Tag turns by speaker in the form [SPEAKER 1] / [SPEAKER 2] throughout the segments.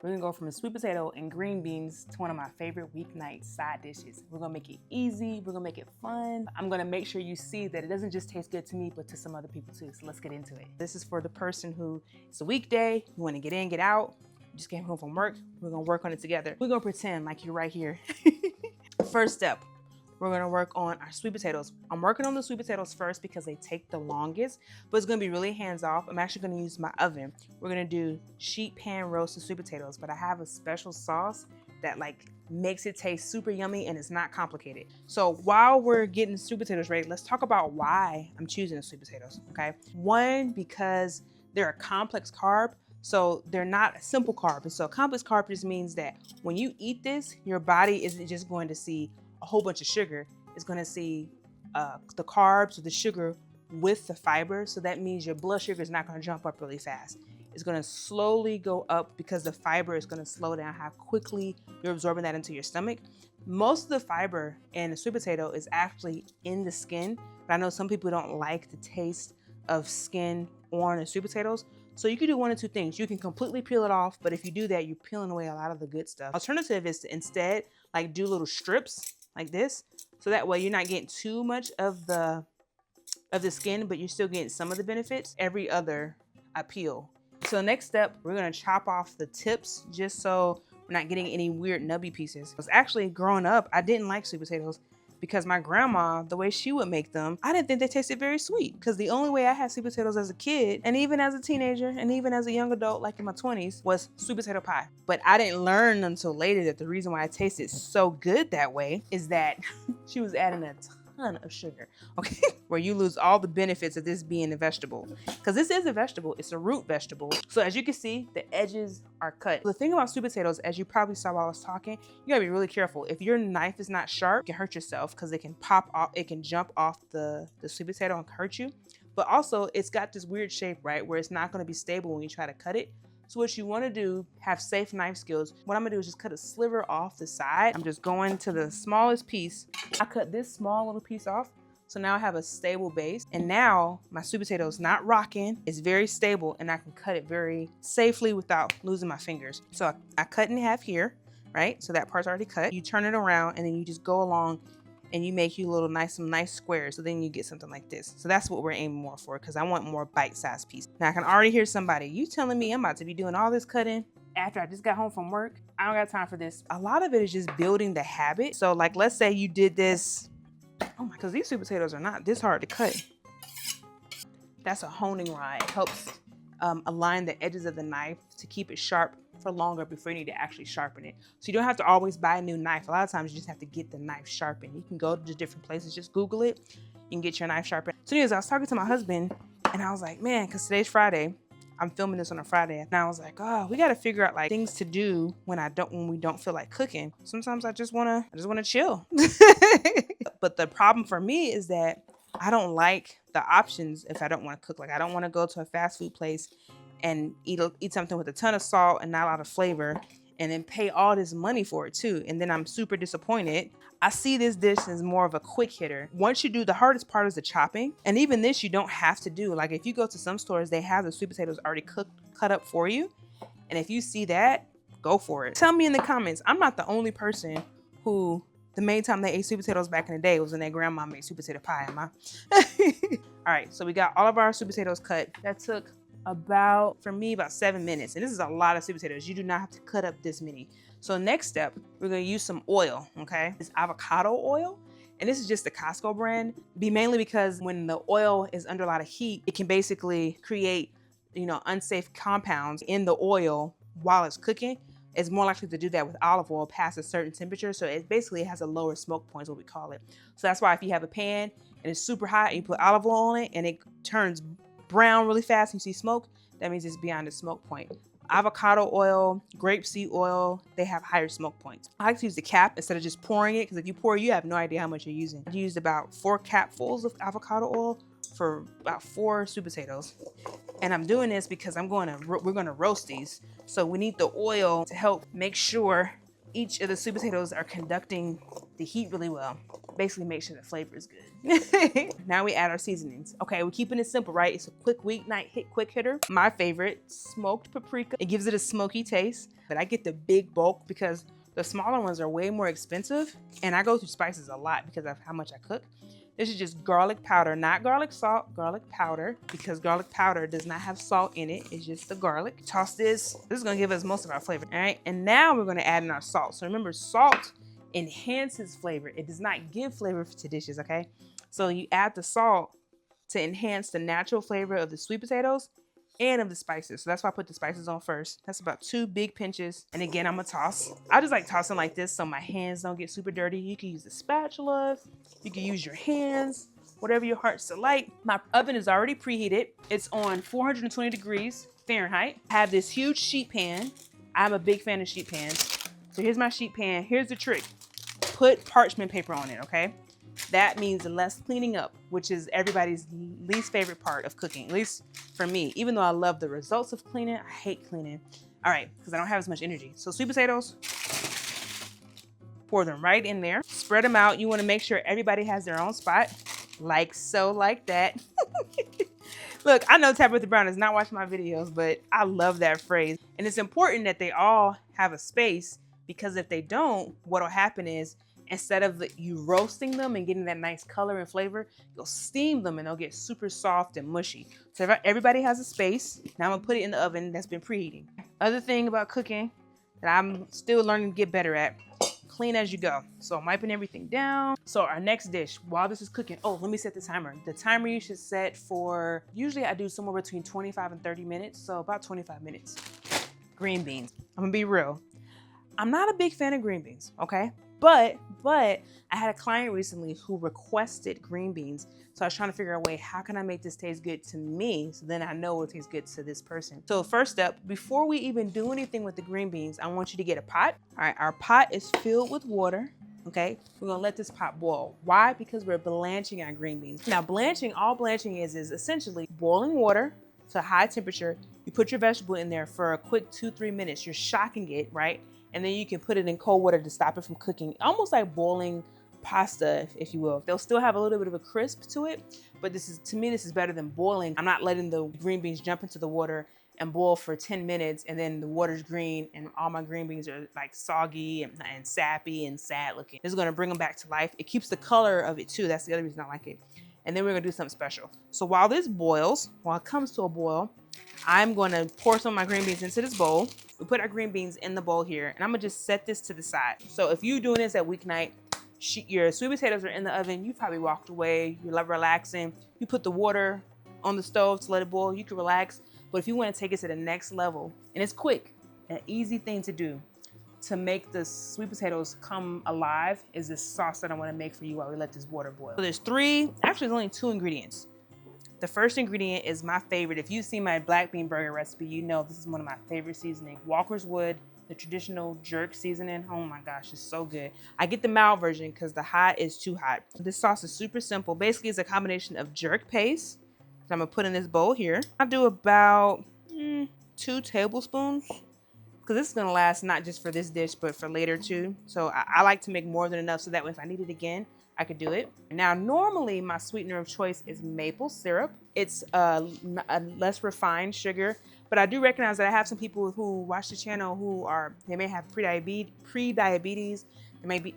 [SPEAKER 1] We're gonna go from a sweet potato and green beans to one of my favorite weeknight side dishes. We're gonna make it easy, we're gonna make it fun. I'm gonna make sure you see that it doesn't just taste good to me, but to some other people too, so let's get into it. This is for the person who, it's a weekday, you wanna get in, get out, you just came home from work, we're gonna work on it together. We're gonna pretend like you're right here. First step, we're gonna work on our sweet potatoes. I'm working on the sweet potatoes first because they take the longest, but it's gonna be really hands off. I'm actually gonna use my oven. We're gonna do sheet pan roasted sweet potatoes, but I have a special sauce that makes it taste super yummy and it's not complicated. So while we're getting the sweet potatoes ready, let's talk about why I'm choosing the sweet potatoes, okay? One, because they're a complex carb, so they're not a simple carb. And so a complex carb just means that when you eat this, your body isn't just going to see a whole bunch of sugar. It's going to see the carbs or the sugar with the fiber. So that means your blood sugar is not going to jump up really fast. It's going to slowly go up because the fiber is going to slow down how quickly you're absorbing that into your stomach. Most of the fiber in a sweet potato is actually in the skin, but I know some people don't like the taste of skin on the sweet potatoes. So you can do one of two things. You can completely peel it off, but if you do that, you're peeling away a lot of the good stuff. Alternative is to instead do little strips like this. So that way you're not getting too much of the skin, but you're still getting some of the benefits every other peel. So next step, we're gonna chop off the tips just so we're not getting any weird nubby pieces. Because actually growing up, I didn't like sweet potatoes because my grandma, the way she would make them, I didn't think they tasted very sweet because the only way I had sweet potatoes as a kid and even as a teenager and even as a young adult, like in my 20s, was sweet potato pie. But I didn't learn until later that the reason why I tasted so good that way is that she was adding a ton of sugar, okay? Where you lose all the benefits of this being a vegetable. Because this is a vegetable, it's a root vegetable. So as you can see, the edges are cut. The thing about sweet potatoes, as you probably saw while I was talking, you gotta be really careful. If your knife is not sharp, you can hurt yourself because it can pop off, it can jump off the sweet potato and hurt you. But also it's got this weird shape, right? Where it's not gonna be stable when you try to cut it. So what you wanna do, have safe knife skills. What I'm gonna do is just cut a sliver off the side. I'm just going to the smallest piece. I cut this small little piece off. So now I have a stable base. And now my sweet potato is not rocking. It's very stable and I can cut it very safely without losing my fingers. So I cut in half here, right? So that part's already cut. You turn it around and then you just go along and you make you some nice squares. So then you get something like this. So that's what we're aiming more for because I want more bite-sized pieces. Now I can already hear somebody, you telling me I'm about to be doing all this cutting after I just got home from work? I don't got time for this. A lot of it is just building the habit. So let's say you did this, oh my, because these sweet potatoes are not this hard to cut. That's a honing rod. It helps align the edges of the knife to keep it sharp for longer before you need to actually sharpen it. So you don't have to always buy a new knife. A lot of times you just have to get the knife sharpened. You can go to different places, just Google it. You can get your knife sharpened. So anyways, I was talking to my husband and I was like, man, because today's Friday. I'm filming this on a Friday. And I was like, oh, we got to figure out things to do when we don't feel like cooking. Sometimes I just want to chill. But the problem for me is that I don't like the options if I don't want to cook. I don't want to go to a fast food place and eat something with a ton of salt and not a lot of flavor and then pay all this money for it too. And then I'm super disappointed. I see this dish as more of a quick hitter. Once you do, the hardest part is the chopping. And even this, you don't have to do. If you go to some stores, they have the sweet potatoes already cut up for you. And if you see that, go for it. Tell me in the comments, I'm not the only person who the main time they ate sweet potatoes back in the day was when their grandma made sweet potato pie, am I? All right, so we got all of our sweet potatoes cut. That took about 7 minutes. And this is a lot of sweet potatoes. You do not have to cut up this many. So next step, we're gonna use some oil, okay? It's avocado oil. And this is just the Costco brand. Mainly because when the oil is under a lot of heat, it can basically create, unsafe compounds in the oil while it's cooking. It's more likely to do that with olive oil past a certain temperature. So it basically has a lower smoke point is what we call it. So that's why if you have a pan and it's super hot and you put olive oil on it and it turns brown really fast and you see smoke, that means it's beyond the smoke point. Avocado oil, grapeseed oil, they have higher smoke points. I like to use the cap instead of just pouring it because if you pour, you have no idea how much you're using. I used about 4 capfuls of avocado oil for about 4 sweet potatoes. And I'm doing this because we're gonna roast these. So we need the oil to help make sure each of the sweet potatoes are conducting the heat really well. Basically make sure the flavor is good. Now we add our seasonings. Okay, we're keeping it simple, right? It's a quick weeknight quick hitter. My favorite, smoked paprika. It gives it a smoky taste, but I get the big bulk because the smaller ones are way more expensive, and I go through spices a lot because of how much I cook. This is just garlic powder, not garlic salt, garlic powder, because garlic powder does not have salt in it. It's just the garlic. Toss this. This is gonna give us most of our flavor, all right? And now we're gonna add in our salt. So remember, salt enhances flavor. It does not give flavor to dishes, okay? So you add the salt to enhance the natural flavor of the sweet potatoes and of the spices. So that's why I put the spices on first. That's about 2 big pinches. And again, I'm gonna toss. I just like tossing like this so my hands don't get super dirty. You can use a spatula, you can use your hands, whatever your heart's delight. My oven is already preheated. It's on 420 degrees Fahrenheit. I have this huge sheet pan. I'm a big fan of sheet pans. So here's my sheet pan. Here's the trick. Put parchment paper on it, okay? That means less cleaning up, which is everybody's least favorite part of cooking, at least for me. Even though I love the results of cleaning, I hate cleaning. All right, because I don't have as much energy. So sweet potatoes, pour them right in there. Spread them out. You want to make sure everybody has their own spot, like so, like that. Look, I know Tabitha Brown is not watching my videos, but I love that phrase. And it's important that they all have a space, because if they don't, what'll happen is, instead of you roasting them and getting that nice color and flavor, you'll steam them and they'll get super soft and mushy. So if everybody has a space, now I'm gonna put it in the oven that's been preheating. Other thing about cooking that I'm still learning to get better at, clean as you go. So I'm wiping everything down. So our next dish, while this is cooking, oh, let me set the timer. The timer you should set for, usually I do somewhere between 25 and 30 minutes. So about 25 minutes. Green beans. I'm gonna be real. I'm not a big fan of green beans, okay? But I had a client recently who requested green beans. So I was trying to figure out a way, how can I make this taste good to me? So then I know it tastes good to this person. So first step, before we even do anything with the green beans, I want you to get a pot. All right, our pot is filled with water, okay? We're gonna let this pot boil. Why? Because we're blanching our green beans. Now blanching, all blanching is essentially boiling water to high temperature. You put your vegetable in there for a quick 2-3 minutes. You're shocking it, right? And then you can put it in cold water to stop it from cooking, almost like boiling pasta, if you will. They'll still have a little bit of a crisp to it, but this is, to me, this is better than boiling. I'm not letting the green beans jump into the water and boil for 10 minutes and then the water's green and all my green beans are like soggy and sappy and sad looking. This is gonna bring them back to life. It keeps the color of it too. That's the other reason I like it. And then we're gonna do something special. So while this boils, while it comes to a boil, I'm gonna pour some of my green beans into this bowl. We put our green beans in the bowl here, and I'm gonna just set this to the side. So if you're doing this at weeknight, your sweet potatoes are in the oven, you probably walked away, you're like relaxing. You put the water on the stove to let it boil, you can relax. But if you wanna take it to the next level, and it's quick, an easy thing to do to make the sweet potatoes come alive is this sauce that I wanna make for you while we let this water boil. So there's there's only 2 ingredients. The first ingredient is my favorite. If you've seen my black bean burger recipe, you know this is one of my favorite seasonings. Walker's Wood, the traditional jerk seasoning. Oh my gosh, it's so good. I get the mild version because the hot is too hot. This sauce is super simple. Basically, it's a combination of jerk paste that I'm gonna put in this bowl here. I'll do about 2 tablespoons because this is gonna last not just for this dish, but for later too. So I like to make more than enough so that way if I need it again, I could do it. Now, normally my sweetener of choice is maple syrup. It's a less refined sugar, but I do recognize that I have some people who watch the channel who they may have pre-diabetes,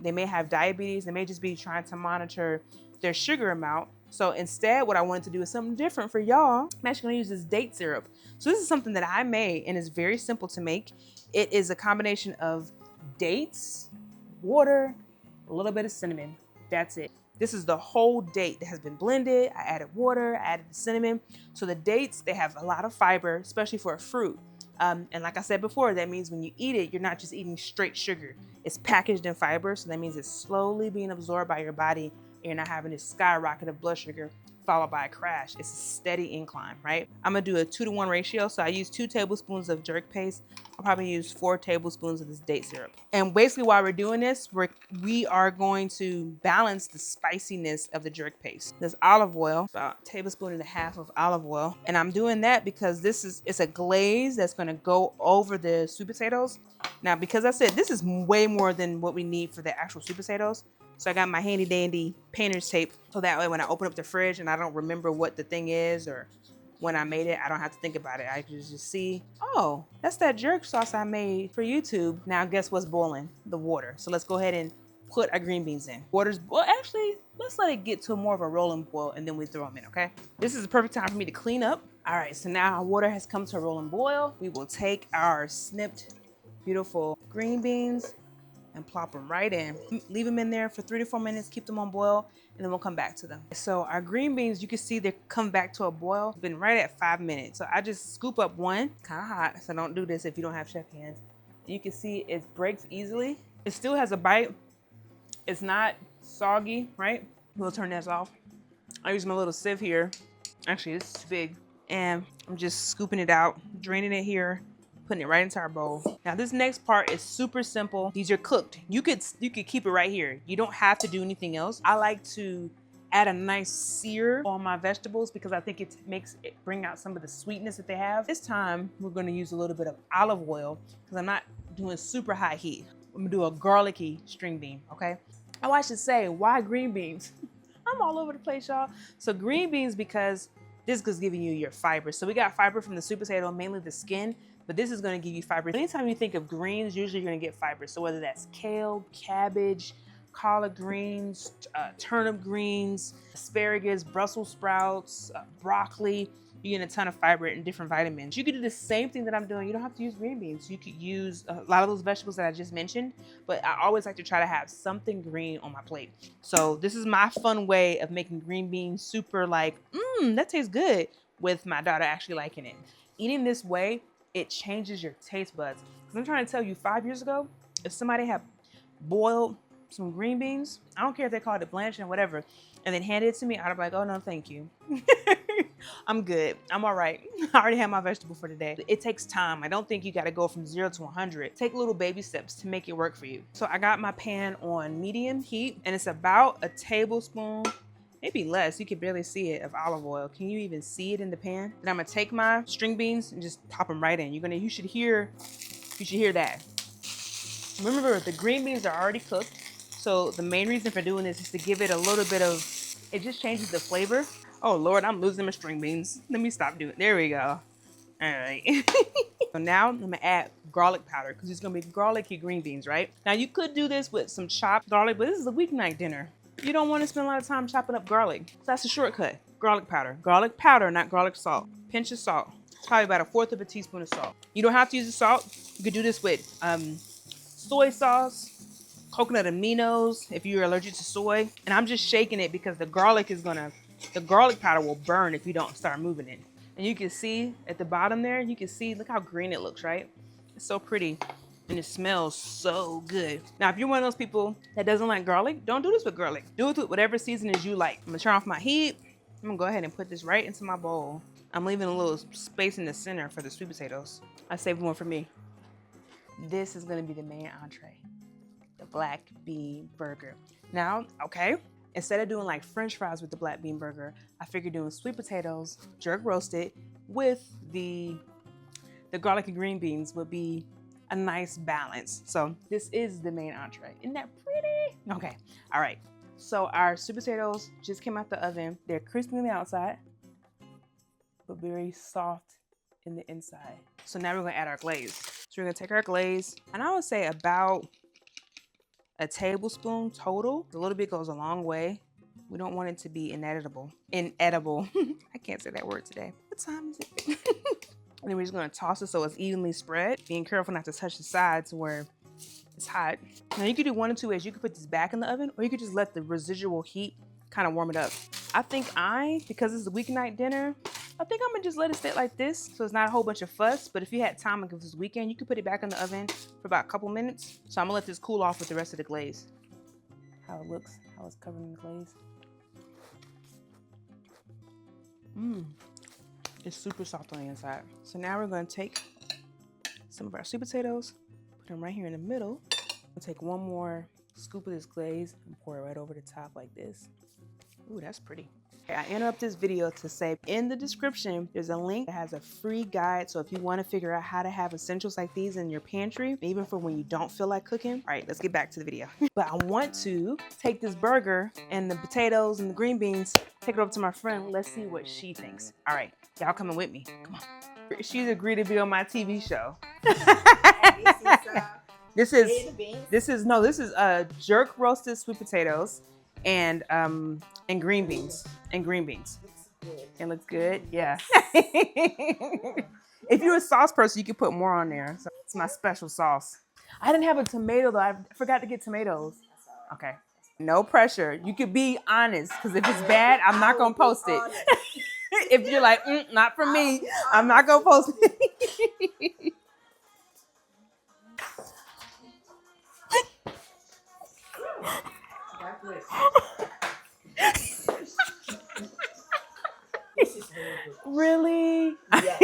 [SPEAKER 1] they may have diabetes, they may just be trying to monitor their sugar amount. So instead, what I wanted to do is something different for y'all. I'm actually gonna use this date syrup. So this is something that I made and it's very simple to make. It is a combination of dates, water, a little bit of cinnamon. That's it. This is the whole date that has been blended. I added water, I added the cinnamon. So the dates, they have a lot of fiber, especially for a fruit. And like I said before, that means when you eat it, you're not just eating straight sugar. It's packaged in fiber, so that means it's slowly being absorbed by your body and you're not having this skyrocket of blood sugar followed by a crash. It's a steady incline, right? I'm gonna do a 2-to-1 ratio. So I use 2 tablespoons of jerk paste. I'll probably use 4 tablespoons of this date syrup. And basically while we're doing this, we are going to balance the spiciness of the jerk paste. There's olive oil, about 1.5 tablespoons of olive oil. And I'm doing that because it's a glaze that's gonna go over the sweet potatoes. Now, because I said this is way more than what we need for the actual sweet potatoes, So I got my handy dandy painter's tape. So that way when I open up the fridge and I don't remember what the thing is or when I made it, I don't have to think about it. I can just see, oh, that's that jerk sauce I made for YouTube. Now guess what's boiling? The water. So let's go ahead and put our green beans in. Water's, well, actually, let's let it get to more of a rolling boil and then we throw them in, okay? This is the perfect time for me to clean up. All right, so now our water has come to a rolling boil. We will take our snipped, beautiful green beans and plop them right in. Leave them in there for 3 to 4 minutes, keep them on boil, and then we'll come back to them. So our green beans, you can see they come back to a boil, been right at 5 minutes. So I just scoop up one, kind of hot, so don't do this if you don't have chef hands. You can see it breaks easily. It still has a bite. It's not soggy, right? We'll turn this off. I use my little sieve here. Actually, this is too big. And I'm just scooping it out, draining it here, putting it right into our bowl. Now this next part is super simple. These are cooked. You could keep it right here. You don't have to do anything else. I like to add a nice sear on my vegetables because I think it makes it bring out some of the sweetness that they have. This time we're gonna use a little bit of olive oil because I'm not doing super high heat. I'm gonna do a garlicky string bean, okay? Oh, I should say, why green beans? I'm all over the place, y'all. So green beans because this is giving you your fiber. So we got fiber from the sweet potato, mainly the skin, but this is gonna give you fiber. Anytime you think of greens, usually you're gonna get fiber. So whether that's kale, cabbage, collard greens, turnip greens, asparagus, Brussels sprouts, broccoli, you get a ton of fiber and different vitamins. You could do the same thing that I'm doing. You don't have to use green beans. You could use a lot of those vegetables that I just mentioned, but I always like to try to have something green on my plate. So this is my fun way of making green beans super like, that tastes good, with my daughter actually liking it. Eating this way, it changes your taste buds. Because I'm trying to tell you, 5 years ago, if somebody had boiled some green beans, I don't care if they called it blanching or whatever, and then handed it to me, I'd be like, oh no, thank you. I'm good. I'm all right. I already have my vegetable for today. It takes time. I don't think you got to go from 0 to 100. Take little baby steps to make it work for you. So I got my pan on medium heat and it's about a tablespoon, maybe less, you can barely see it, of olive oil. Can you even see it in the pan? Then I'm gonna take my string beans and just pop them right in. You should hear that. Remember, the green beans are already cooked. So the main reason for doing this is to give it a little bit of, it just changes the flavor. Oh Lord, I'm losing my string beans. Let me stop doing it. There we go. All right. So now I'm gonna add garlic powder because it's gonna be garlicky green beans, right? Now you could do this with some chopped garlic, but this is a weeknight dinner. You don't want to spend a lot of time chopping up garlic. So that's a shortcut. Garlic powder. Garlic powder, not garlic salt. Pinch of salt. It's probably about 1/4 teaspoon of salt. You don't have to use the salt. You could do this with soy sauce, coconut aminos if you're allergic to soy. And I'm just shaking it because the garlic powder will burn if you don't start moving it. And you can see at the bottom there, look how green it looks, right? It's so pretty and it smells so good. Now, if you're one of those people that doesn't like garlic, don't do this with garlic. Do it with whatever seasonings you like. I'm gonna turn off my heat. I'm gonna go ahead and put this right into my bowl. I'm leaving a little space in the center for the sweet potatoes. I saved one for me. This is gonna be the main entree, the black bean burger. Now, okay, instead of doing like French fries with the black bean burger, I figured doing sweet potatoes, jerk roasted, with the garlic and green beans would be a nice balance. So this is the main entree. Isn't that pretty? Okay, all right. So our sweet potatoes just came out the oven. They're crispy on the outside, but very soft in the inside. So now we're gonna add our glaze. So we're gonna take our glaze, and I would say about a tablespoon total. A little bit goes a long way. We don't want it to be inedible. I can't say that word today. What time is it? And then we're just gonna toss it so it's evenly spread. Being careful not to touch the sides where it's hot. Now you could do one of two ways. You could put this back in the oven, or you could just let the residual heat kind of warm it up. I think because it's a weeknight dinner, I think I'm gonna just let it sit like this so it's not a whole bunch of fuss. But if you had time, like if this weekend, you could put it back in the oven for about a couple minutes. So I'm gonna let this cool off with the rest of the glaze. How it looks, how it's covered in the glaze. It's super soft on the inside. So now we're gonna take some of our sweet potatoes, put them right here in the middle. We'll take one more scoop of this glaze and pour it right over the top like this. Ooh, that's pretty. I interrupt this video to say in the description, there's a link that has a free guide. So if you want to figure out how to have essentials like these in your pantry, even for when you don't feel like cooking. All right, let's get back to the video. But I want to take this burger and the potatoes and the green beans, take it over to my friend. Let's see what she thinks. All right, y'all coming with me. Come on. She's agreed to be on my TV show. This is jerk roasted sweet potatoes and green beans. It looks good. Yeah. If you're a sauce person, you can put more on there. So it's my special sauce. I didn't have a tomato though. I forgot to get tomatoes. Okay. No pressure. You could be honest, because if it's bad, I'm not gonna post it. If you're like, not for me, I'm not gonna post it. Really?
[SPEAKER 2] Yes.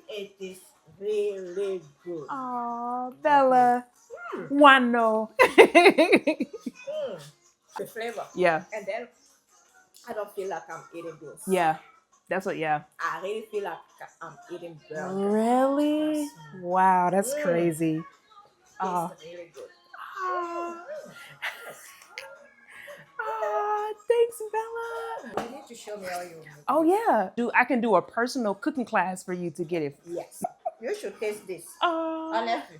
[SPEAKER 2] It is really good.
[SPEAKER 1] Oh, Bella. Wano.
[SPEAKER 2] The flavor.
[SPEAKER 1] Yeah.
[SPEAKER 2] And then I don't feel like I'm eating this.
[SPEAKER 1] Yeah. That's what, yeah.
[SPEAKER 2] I really feel like I'm eating burger.
[SPEAKER 1] Really? Wow, that's crazy.
[SPEAKER 2] It's really good.
[SPEAKER 1] Thanks, Bella.
[SPEAKER 2] You need to show me how you make.
[SPEAKER 1] Oh, yeah. I can do a personal cooking class for you to get it.
[SPEAKER 2] Yes. You should taste this.
[SPEAKER 1] Oh.
[SPEAKER 2] Honestly.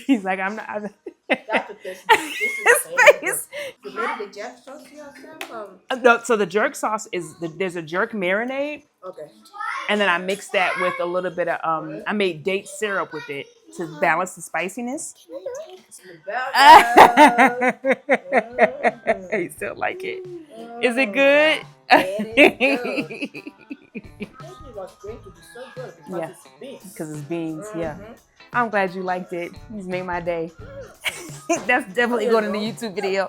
[SPEAKER 1] He's like, I'm not.
[SPEAKER 2] You have to taste this. This is really good. You made the jerk sauce yourself?
[SPEAKER 1] No, so the jerk sauce is, there's a jerk marinade.
[SPEAKER 2] Okay.
[SPEAKER 1] And then I mixed that with a little bit of, I made date syrup with it to balance the spiciness. You still like it? Is it good?
[SPEAKER 2] It is good. Was going to be so good because it's beans.
[SPEAKER 1] Because it's beans, yeah. I'm glad you liked it. You just made my day. That's definitely going in the YouTube video.